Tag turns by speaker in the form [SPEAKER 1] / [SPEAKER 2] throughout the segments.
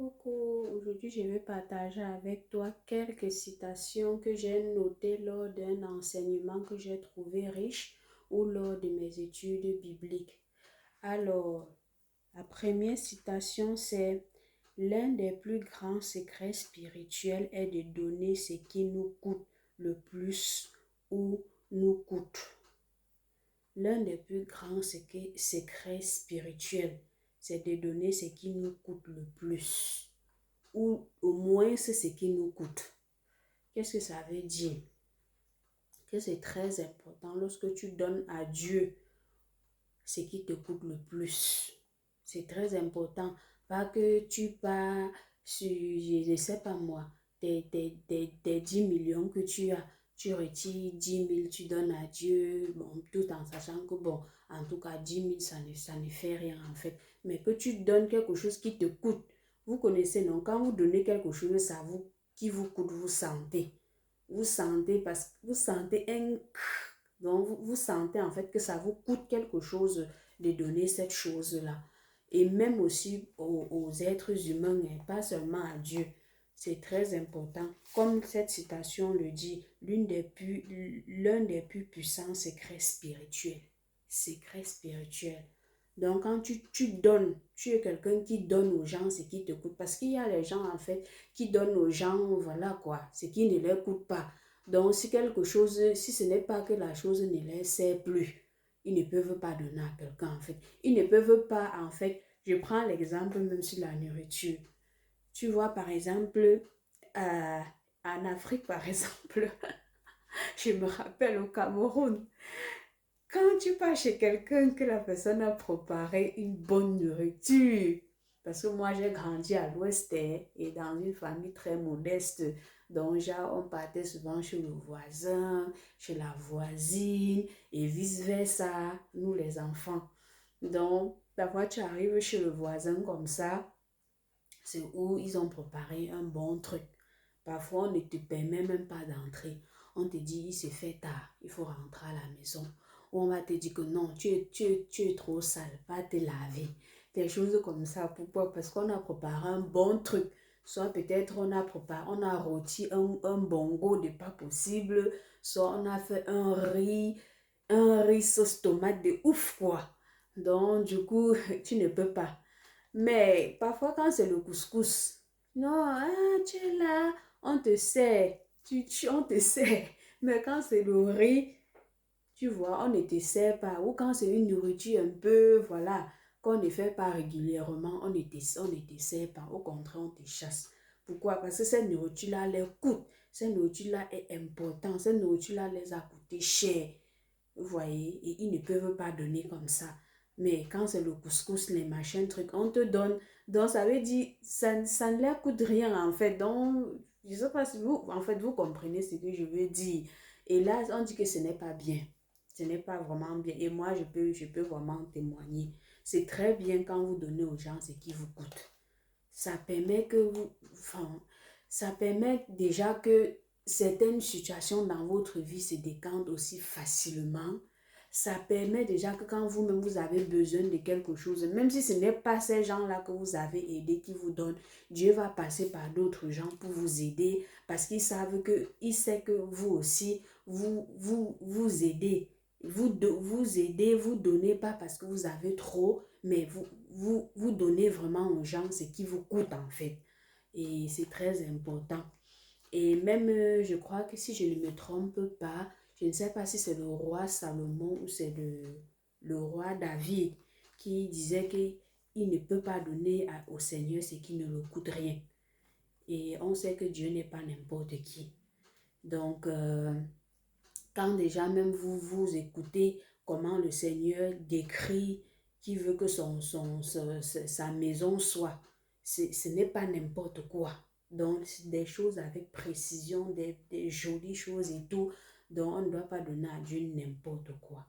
[SPEAKER 1] Coucou, aujourd'hui je vais partager avec toi quelques citations que j'ai notées lors d'un enseignement que j'ai trouvé riche ou lors de mes études bibliques. Alors, la première citation c'est: l'un des plus grands secrets spirituels est de donner ce qui nous coûte le plus ou nous coûte. L'un des plus grands secrets spirituels, c'est de donner ce qui nous coûte le plus ou au moins c'est ce qui nous coûte. Qu'est-ce que ça veut dire? Que c'est très important lorsque tu donnes à Dieu ce qui te coûte le plus. C'est très important. Pas que tu pars sur, je ne sais pas moi, des 10 millions que tu as, tu retires 10 000, tu donnes à Dieu, bon, tout en sachant que, bon, en tout cas, 10 000, ça ne fait rien en fait. Mais que tu donnes quelque chose qui te coûte. Vous connaissez, non? Quand vous donnez quelque chose, qui vous coûte, vous sentez. Vous sentez, parce que vous sentez un... Donc, vous sentez en fait que ça vous coûte quelque chose de donner cette chose-là. Et même aussi aux êtres humains, et pas seulement à Dieu. C'est très important. Comme cette citation le dit, l'un des plus puissants secrets spirituels. Secrets spirituels. Donc, quand tu donnes, tu es quelqu'un qui donne aux gens ce qui te coûte. Parce qu'il y a les gens, en fait, qui donnent aux gens, voilà quoi, ce qui ne leur coûte pas. Donc, si quelque chose, si ce n'est pas que la chose ne les sert plus, ils ne peuvent pas donner à quelqu'un, en fait. Ils ne peuvent pas, en fait, je prends l'exemple même sur la nourriture. Tu vois, par exemple, en Afrique, par exemple, je me rappelle au Cameroun, quand tu pars chez quelqu'un que la personne a préparé une bonne nourriture, parce que moi j'ai grandi à l'ouest et dans une famille très modeste, donc genre on partait souvent chez le voisin, chez la voisine et vice-versa, nous les enfants. Donc parfois tu arrives chez le voisin comme ça, c'est où ils ont préparé un bon truc. Parfois on ne te permet même pas d'entrer. On te dit il se fait tard, il faut rentrer à la maison. Ou on va te dire que non, tu es trop sale, va te laver. Des choses comme ça. Pourquoi? Parce qu'on a préparé un bon truc. Soit peut-être on a rôti un bongo de pas possible. Soit on a fait un riz sauce tomate de ouf quoi. Donc du coup, tu ne peux pas. Mais parfois quand c'est le couscous, non, tu es là, on te sert, on te sert. Mais quand c'est le riz, tu vois, on ne te sert pas. Ou quand c'est une nourriture un peu, voilà, qu'on ne fait pas régulièrement, on ne te sert pas. Au contraire, on te chasse. Pourquoi? Parce que cette nourriture-là leur coûte. Cette nourriture-là est importante. Cette nourriture-là les a coûté cher. Vous voyez? Et ils ne peuvent pas donner comme ça. Mais quand c'est le couscous, les machins, trucs, on te donne. Donc, ça veut dire, ça ne leur coûte rien, en fait. Donc, je ne sais pas si vous, en fait, vous comprenez ce que je veux dire. Et là, on dit que ce n'est pas bien. Ce n'est pas vraiment bien. Et moi, je peux vraiment témoigner. C'est très bien quand vous donnez aux gens ce qui vous coûte. Ça permet que vous, enfin, ça permet déjà que certaines situations dans votre vie se décantent aussi facilement. Ça permet déjà que quand vous-même vous avez besoin de quelque chose, même si ce n'est pas ces gens-là que vous avez aidés qui vous donnent, Dieu va passer par d'autres gens pour vous aider parce il sait que vous aussi, vous aidez. Vous aidez, vous donnez pas parce que vous avez trop, mais vous donnez vraiment aux gens ce qui vous coûte en fait. Et c'est très important. Et même, je crois que si je ne me trompe pas, je ne sais pas si c'est le roi Salomon ou c'est le roi David qui disait qu'il ne peut pas donner au Seigneur ce qui ne le coûte rien. Et on sait que Dieu n'est pas n'importe qui. Donc, quand déjà même vous écoutez comment le Seigneur décrit qui veut que sa maison soit, ce n'est pas n'importe quoi. Donc, des choses avec précision, des jolies choses et tout. Donc, on ne doit pas donner à Dieu n'importe quoi.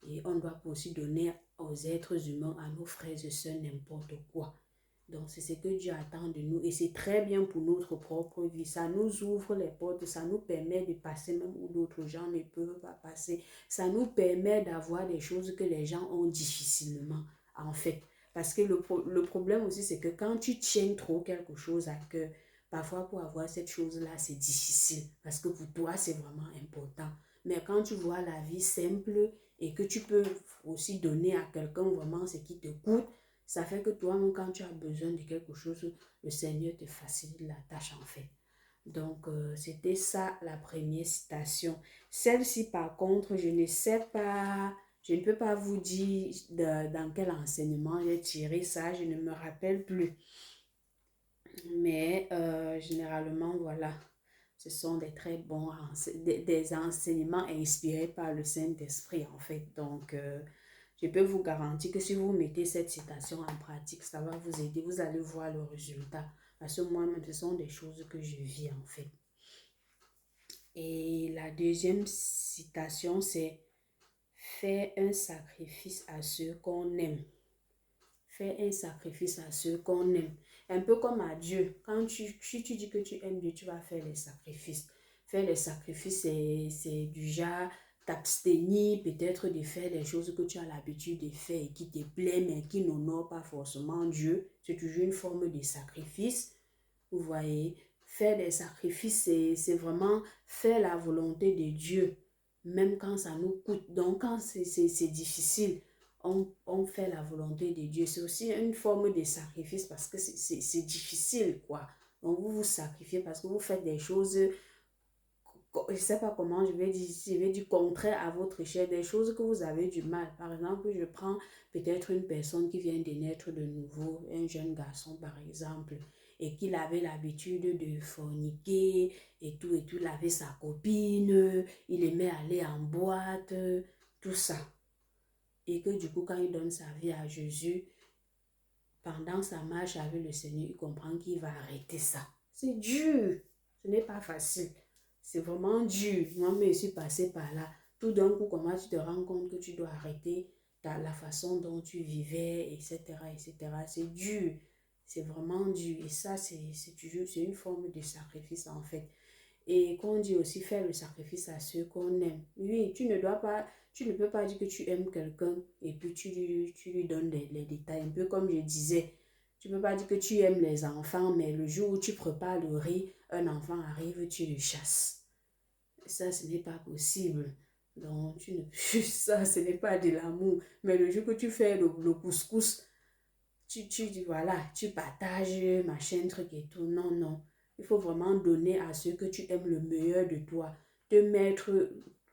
[SPEAKER 1] Et on doit aussi donner aux êtres humains, à nos frères et sœurs, n'importe quoi. Donc, c'est ce que Dieu attend de nous. Et c'est très bien pour notre propre vie. Ça nous ouvre les portes. Ça nous permet de passer même où d'autres gens ne peuvent pas passer. Ça nous permet d'avoir des choses que les gens ont difficilement, en fait. Parce que le problème aussi, c'est que quand tu tiens trop quelque chose à cœur, parfois pour avoir cette chose-là, c'est difficile. Parce que pour toi, c'est vraiment important. Mais quand tu vois la vie simple et que tu peux aussi donner à quelqu'un vraiment ce qui te coûte, ça fait que toi-même, quand tu as besoin de quelque chose, le Seigneur te facilite la tâche en fait. Donc, c'était ça la première citation. Celle-ci, par contre, je ne sais pas, je ne peux pas vous dire dans quel enseignement j'ai tiré ça, je ne me rappelle plus. Mais généralement, voilà, ce sont des très bons des enseignements inspirés par le Saint-Esprit, en fait. Donc, je peux vous garantir que si vous mettez cette citation en pratique, ça va vous aider, vous allez voir le résultat. Parce que moi-même, ce sont des choses que je vis, en fait. Et la deuxième citation, c'est faire un sacrifice à ceux qu'on aime. Faire un sacrifice à ceux qu'on aime. Un peu comme à Dieu. Quand tu dis que tu aimes Dieu, tu vas faire les sacrifices. Faire les sacrifices, c'est du genre t'abstenir peut-être de faire des choses que tu as l'habitude de faire et qui te plaisent, mais qui n'honorent pas forcément Dieu. C'est toujours une forme de sacrifice. Vous voyez, faire des sacrifices, c'est vraiment faire la volonté de Dieu, même quand ça nous coûte. Donc, quand c'est difficile, on fait la volonté de Dieu. C'est aussi une forme de sacrifice parce que c'est difficile, quoi. Donc, vous vous sacrifiez parce que vous faites des choses, je ne sais pas comment je vais dire contraire à votre chair, des choses que vous avez du mal. Par exemple, je prends peut-être une personne qui vient de naître de nouveau, un jeune garçon par exemple, et qu'il avait l'habitude de forniquer et tout, il avait sa copine, il aimait aller en boîte, tout ça. Et que du coup, quand il donne sa vie à Jésus, pendant sa marche avec le Seigneur, il comprend qu'il va arrêter ça. C'est dur, ce n'est pas facile. C'est vraiment dur. Moi-même, je suis passée par là. Tout d'un coup, comment tu te rends compte que tu dois arrêter la façon dont tu vivais, etc., etc. C'est dur. C'est vraiment dur. Et ça, c'est une forme de sacrifice, en fait. Et qu'on dit aussi faire le sacrifice à ceux qu'on aime. Oui, tu ne peux pas dire que tu aimes quelqu'un et puis tu lui donnes les détails. Un peu comme je disais, tu ne peux pas dire que tu aimes les enfants, mais le jour où tu prépares le riz, un enfant arrive, tu le chasses. Ça, ce n'est pas possible. Donc, ça, ce n'est pas de l'amour. Mais le jour que tu fais le couscous, tu dis voilà, tu partages, machin, truc et tout. Non, non. Il faut vraiment donner à ceux que tu aimes le meilleur de toi.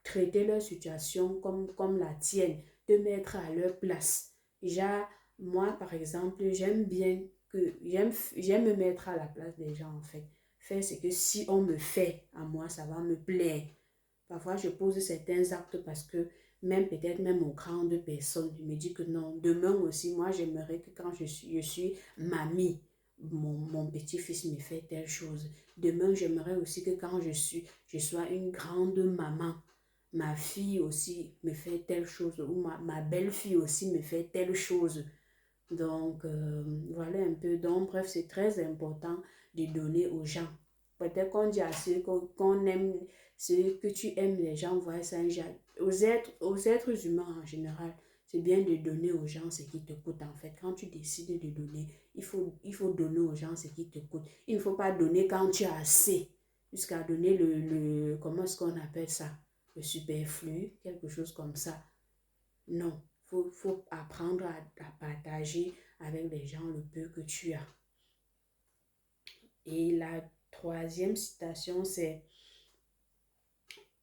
[SPEAKER 1] Traiter leur situation comme la tienne. Te mettre à leur place. Déjà, moi, par exemple, j'aime me mettre à la place des gens, en fait. Faire ce que si on me fait à moi, ça va me plaire. Parfois, je pose certains actes parce que peut-être même aux grandes personnes, je me dis que non, demain aussi, moi, j'aimerais que quand je suis mamie, mon petit-fils me fait telle chose. Demain, j'aimerais aussi que quand je sois une grande maman, ma fille aussi me fait telle chose ou ma belle-fille aussi me fait telle chose. Donc, voilà un peu. Donc, bref, c'est très important de donner aux gens. Peut-être qu'on dit à ceux qu'on aime, ceux que tu aimes, les gens voient ça un genre. Aux êtres humains en général, c'est bien de donner aux gens ce qui te coûte en fait. Quand tu décides de donner, il faut donner aux gens ce qui te coûte. Il ne faut pas donner quand tu as assez, jusqu'à donner comment est-ce qu'on appelle ça? Le superflu, quelque chose comme ça. Non, faut apprendre à partager avec les gens le peu que tu as. Et la troisième citation, c'est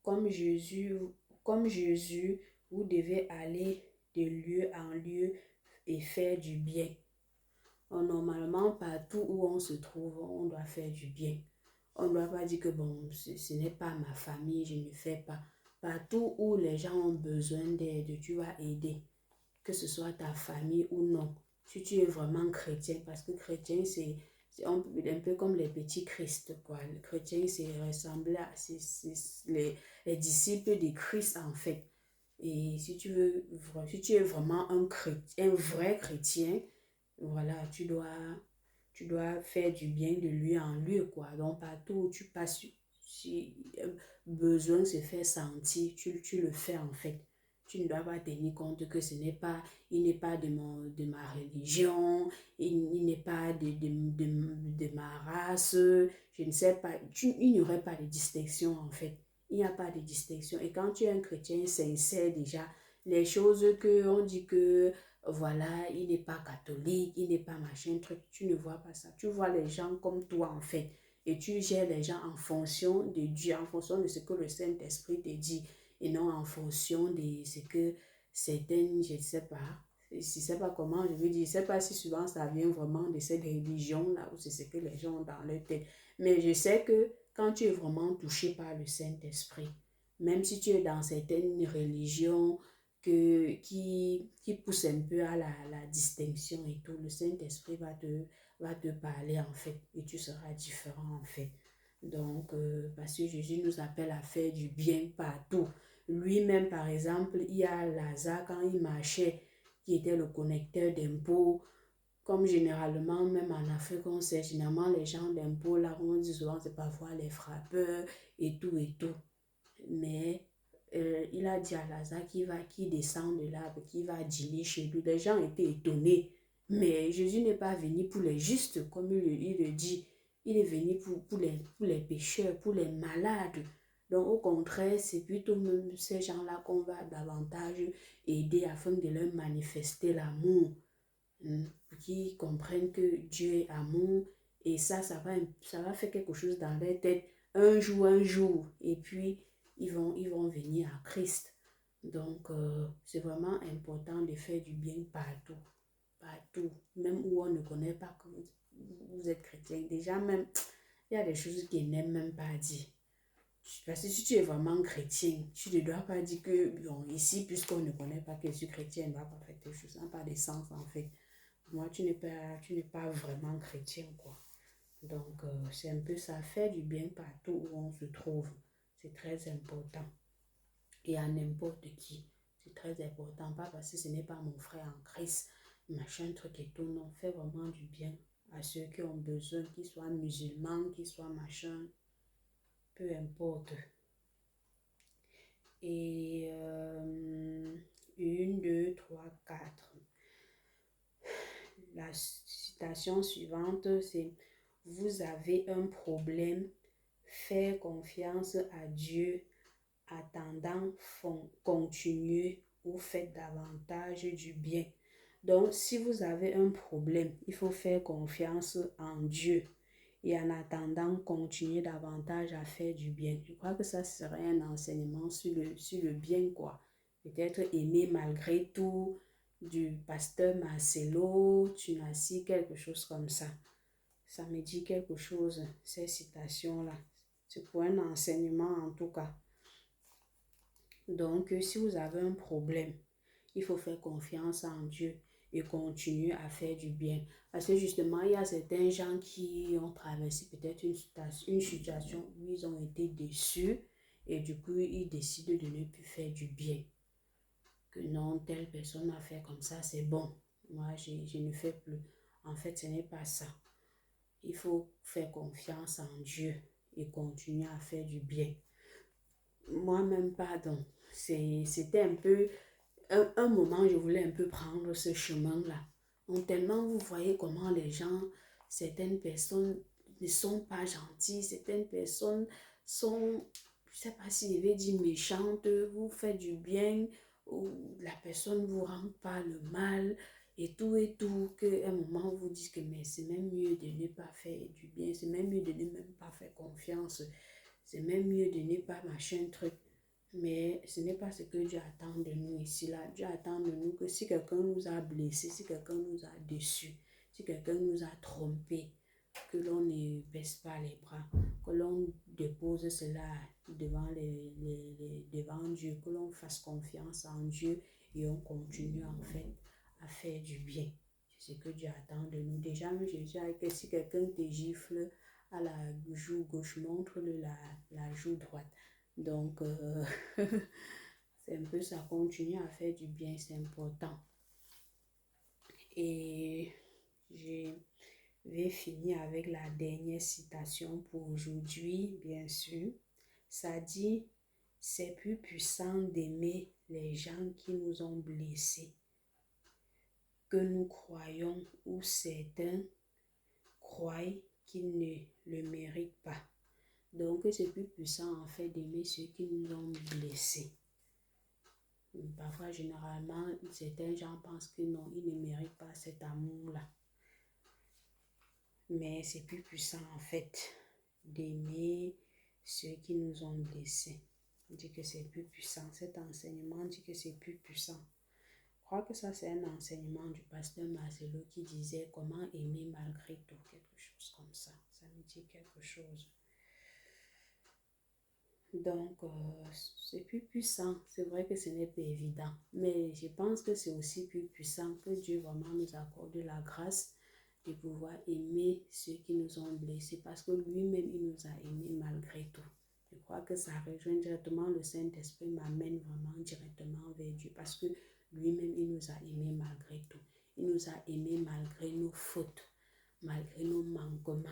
[SPEAKER 1] comme Jésus, comme Jésus, vous devez aller de lieu en lieu et faire du bien. Normalement, partout où on se trouve, on doit faire du bien. On ne doit pas dire que bon, ce n'est pas ma famille, je ne fais pas. Partout où les gens ont besoin d'aide, tu vas aider. Que ce soit ta famille ou non. Si tu es vraiment chrétien, parce que chrétien, c'est un peu comme les petits Christ, quoi. Le chrétien, c'est ressembler à les disciples de Christ, en fait. Et si tu es vraiment un vrai chrétien, voilà, tu dois faire du bien de lieu en lieu, quoi. Donc, partout où tu passes, si besoin se fait sentir, tu le fais, en fait. tu ne dois pas tenir compte que il n'est pas de ma religion, il n'est pas de ma race, je ne sais pas, il n'y aurait pas de distinction en fait. Il n'y a pas de distinction. Et quand tu es un chrétien sincère déjà, les choses que on dit que voilà, il n'est pas catholique, il n'est pas machin truc, tu ne vois pas ça. Tu vois les gens comme toi en fait. Et tu gères les gens en fonction de Dieu, en fonction de ce que le Saint-Esprit te dit, et non en fonction de ce que certaines, je ne sais pas, je ne sais pas comment je veux dire, je ne sais pas si souvent ça vient vraiment de cette religion-là, ou c'est ce que les gens ont dans leur tête. Mais je sais que quand tu es vraiment touché par le Saint-Esprit, même si tu es dans certaines religions qui poussent un peu à la distinction et tout, le Saint-Esprit va te parler en fait et tu seras différent en fait. Donc, parce que Jésus nous appelle à faire du bien partout. Lui-même, par exemple, il y a Lazare quand il marchait, qui était le connecteur d'impôts. Comme généralement, même en Afrique, on sait, généralement, les gens d'impôts, là, on dit souvent, c'est parfois les frappeurs et tout et tout. Mais il a dit à Lazare qui descend de l'arbre, qui va dîner chez lui. Les gens étaient étonnés. Mais Jésus n'est pas venu pour les justes, comme il le dit. Il est venu pour les pécheurs, pour les malades. Donc, au contraire, c'est plutôt même ces gens-là qu'on va davantage aider afin de leur manifester l'amour. Pour qu'ils comprennent que Dieu est amour. Et ça va faire quelque chose dans leur tête un jour. Et puis, ils vont venir à Christ. Donc, c'est vraiment important de faire du bien partout. Partout. Même où on ne connaît pas que vous êtes chrétien. Déjà, même, il y a des choses qu'ils n'aiment même pas dire. Parce que si tu es vraiment chrétien, tu ne dois pas dire que, bon, ici, puisqu'on ne connaît pas que je suis chrétien, on ne doit pas faire quelque chose. Ça n'a pas de sens, en fait. Moi, tu n'es pas vraiment chrétien, quoi. Donc, c'est un peu ça, faire du bien partout où on se trouve. C'est très important. Et à n'importe qui. C'est très important. Pas parce que ce n'est pas mon frère en Christ, machin, truc et tout. Non, fais vraiment du bien à ceux qui ont besoin, qu'ils soient musulmans, qu'ils soient machin, peu importe. Et 1, 2, 3, 4. La citation suivante, c'est: vous avez un problème, faire confiance à Dieu, attendant, continuez ou faites davantage du bien. Donc, si vous avez un problème, il faut faire confiance en Dieu et en attendant, continuer davantage à faire du bien. Je crois que ça serait un enseignement sur le bien, quoi. Peut-être aimer malgré tout, du pasteur Marcelo, Tunasi, quelque chose comme ça. Ça me dit quelque chose, ces citations-là. C'est pour un enseignement en tout cas. Donc, si vous avez un problème, il faut faire confiance en Dieu et continuer à faire du bien. Parce que justement, il y a certains gens qui ont traversé peut-être une situation où ils ont été déçus et du coup, ils décident de ne plus faire du bien. Que non, telle personne a fait comme ça, c'est bon. Moi, je ne fais plus. En fait, ce n'est pas ça. Il faut faire confiance en Dieu et continuer à faire du bien. Moi-même, pardon. C'était un peu... Un moment, je voulais un peu prendre ce chemin-là. Donc, tellement vous voyez comment les gens, certaines personnes ne sont pas gentilles, certaines personnes sont, je ne sais pas si je vais dire méchantes, vous faites du bien, ou la personne vous rend pas le mal, et tout, qu'à un moment vous dites que mais c'est même mieux de ne pas faire du bien, c'est même mieux de ne même pas faire confiance, c'est même mieux de ne pas machin truc. Mais ce n'est pas ce que Dieu attend de nous ici, là. Dieu attend de nous que si quelqu'un nous a blessés, si quelqu'un nous a déçus, si quelqu'un nous a trompés, que l'on ne baisse pas les bras, que l'on dépose cela devant Dieu, que l'on fasse confiance en Dieu et on continue en fait à faire du bien. C'est ce que Dieu attend de nous. Déjà, Jésus a dit que si quelqu'un te gifle à la joue gauche, montre-le la joue droite. Donc, c'est un peu ça, continuer à faire du bien, c'est important. Et je vais finir avec la dernière citation pour aujourd'hui, bien sûr. Ça dit: c'est plus puissant d'aimer les gens qui nous ont blessés, que nous croyons ou certains croient qu'ils ne le méritent pas. Donc c'est plus puissant en fait d'aimer ceux qui nous ont blessés. Parfois, généralement, certains gens pensent que non, ils ne méritent pas cet amour-là. Mais c'est plus puissant en fait d'aimer ceux qui nous ont blessés. On dit que c'est plus puissant. Cet enseignement dit que c'est plus puissant. Je crois que ça, c'est un enseignement du pasteur Marcelo qui disait comment aimer malgré tout. Quelque chose comme ça. Ça me dit quelque chose. Donc, c'est plus puissant. C'est vrai que ce n'est pas évident. Mais je pense que c'est aussi plus puissant que Dieu vraiment nous accorde la grâce de pouvoir aimer ceux qui nous ont blessés. Parce que lui-même, il nous a aimés malgré tout. Je crois que ça rejoint directement le Saint-Esprit, m'amène vraiment directement vers Dieu. Parce que lui-même, il nous a aimés malgré tout. Il nous a aimés malgré nos fautes, malgré nos manquements.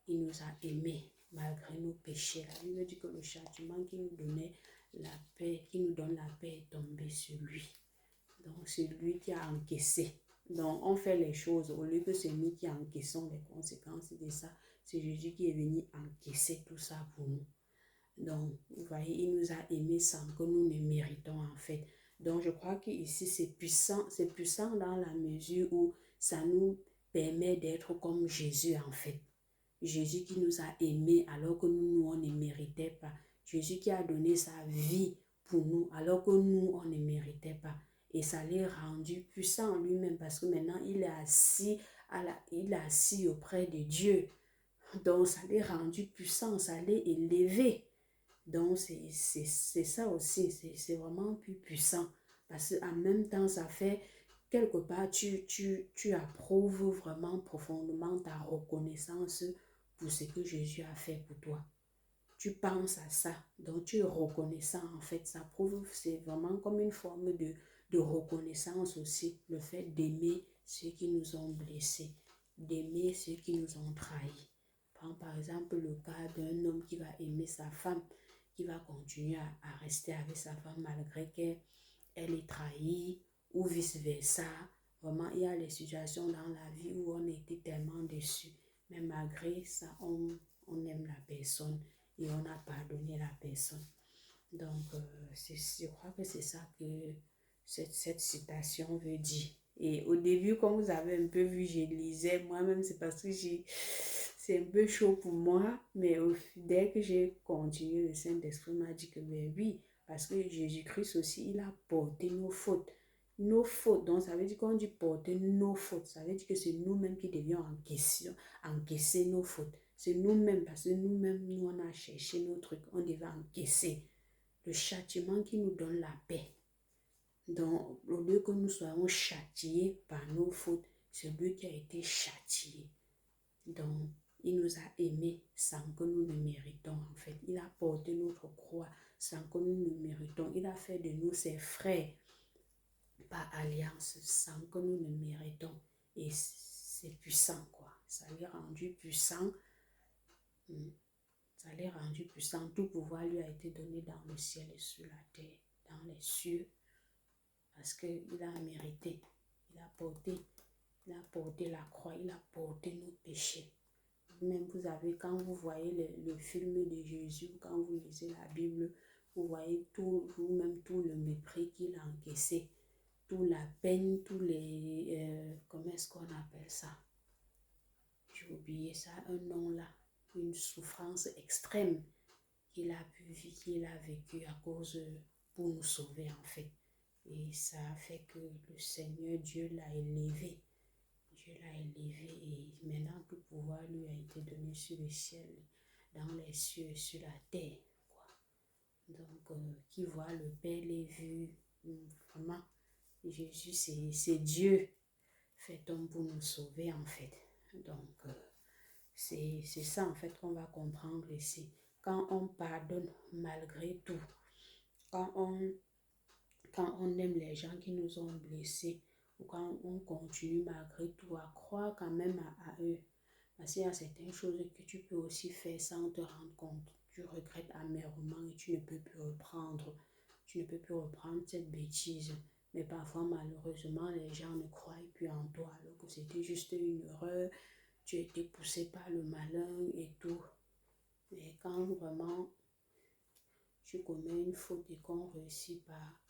[SPEAKER 1] Il nous a aimés malgré nos péchés. La Bible dit que le châtiment qui nous donnait la paix, qui nous donne la paix est tombé sur lui. Donc c'est lui qui a encaissé. Donc on fait les choses au lieu que c'est nous qui encaissons les conséquences de ça. C'est Jésus qui est venu encaisser tout ça pour nous. Donc vous voyez, il nous a aimés sans que nous ne méritons en fait. Donc je crois qu'ici c'est puissant dans la mesure où ça nous permet d'être comme Jésus en fait. Jésus qui nous a aimés alors que nous, on ne méritait pas. Jésus qui a donné sa vie pour nous alors que nous, on ne méritait pas. Et ça l'a rendu puissant en lui-même parce que maintenant, il est assis auprès de Dieu. Donc, ça l'a rendu puissant, ça l'a élevé. Donc, c'est ça aussi, c'est vraiment plus puissant. Parce qu'en même temps, ça fait, quelque part, tu approuves vraiment profondément ta reconnaissance pour ce que Jésus a fait pour toi. Tu penses à ça, donc tu es reconnaissant en fait. Ça prouve, c'est vraiment comme une forme de reconnaissance aussi, le fait d'aimer ceux qui nous ont blessés, d'aimer ceux qui nous ont trahis. Prends par exemple le cas d'un homme qui va aimer sa femme, qui va continuer à rester avec sa femme malgré qu'elle est trahie ou vice-versa. Vraiment, il y a les situations dans la vie où on était tellement déçus. Mais malgré ça, on aime la personne et on a pardonné la personne. Donc, je crois que c'est ça que cette citation veut dire. Et au début, comme vous avez un peu vu, je lisais moi-même, c'est parce que c'est un peu chaud pour moi. Mais dès que j'ai continué, le Saint-Esprit m'a dit que ben oui, parce que Jésus-Christ aussi, il a porté nos fautes. Nos fautes, donc ça veut dire qu'on dit porter nos fautes, ça veut dire que c'est nous-mêmes qui devions encaisser nos fautes. C'est nous-mêmes, parce que nous-mêmes, nous on a cherché nos trucs, on devait encaisser le châtiment qui nous donne la paix. Donc, au lieu que nous soyons châtiés par nos fautes, c'est lui qui a été châtié. Donc, il nous a aimés sans que nous ne méritons en fait. Il a porté notre croix sans que nous ne méritons. Il a fait de nous ses frères par alliance sans que nous ne méritons. Et c'est puissant quoi. Ça lui a rendu puissant. Ça l'est rendu puissant. Tout pouvoir lui a été donné dans le ciel et sur la terre, dans les cieux. Parce qu'il a mérité. Il a porté la croix. Il a porté nos péchés. Même vous avez, quand vous voyez le film de Jésus, quand vous lisez la Bible, vous voyez vous-même tout le mépris qu'il a encaissé. Toute la peine, tous les... comment est-ce qu'on appelle ça? J'ai oublié ça, un nom là. Une souffrance extrême qu'il a pu vivre, qu'il a vécu à cause pour nous sauver en fait. Et ça a fait que le Seigneur Dieu l'a élevé. Dieu l'a élevé et maintenant tout pouvoir lui a été donné sur le ciel, dans les cieux et sur la terre. Quoi. Donc, qui voit le Père les vues, vraiment, Jésus c'est Dieu fait homme pour nous sauver en fait. Donc, c'est ça en fait qu'on va comprendre ici. Quand on pardonne malgré tout, quand on aime les gens qui nous ont blessés, ou quand on continue malgré tout à croire quand même à eux, parce qu'il y a certaines choses que tu peux aussi faire sans te rendre compte. Tu regrettes amèrement et tu ne peux plus reprendre. tu ne peux plus reprendre cette bêtise. Mais parfois, malheureusement, les gens ne croient plus en toi, alors que c'était juste une erreur, tu étais poussé par le malin et tout. Mais quand vraiment tu commets une faute et qu'on réussit par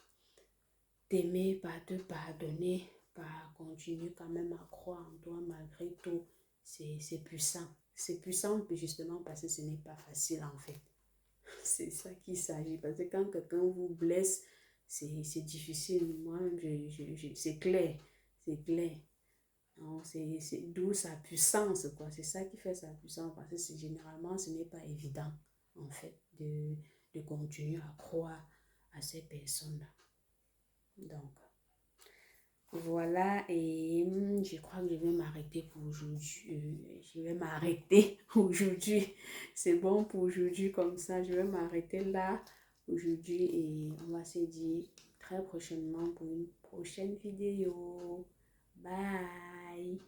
[SPEAKER 1] t'aimer, par te pardonner, par continuer quand même à croire en toi malgré tout, c'est puissant. C'est puissant justement parce que ce n'est pas facile en fait. C'est ça qu'il s'agit. Parce que quand quelqu'un vous blesse, c'est difficile. Moi-même, c'est clair. C'est clair. C'est d'où sa puissance, quoi. C'est ça qui fait sa puissance. Parce que généralement, ce n'est pas évident, en fait, de continuer à croire à ces personnes-là. Donc, voilà. Et je crois que je vais m'arrêter pour aujourd'hui. Je vais m'arrêter aujourd'hui. C'est bon pour aujourd'hui comme ça. Je vais m'arrêter là aujourd'hui et on va se dire très prochainement pour une prochaine vidéo. Bye.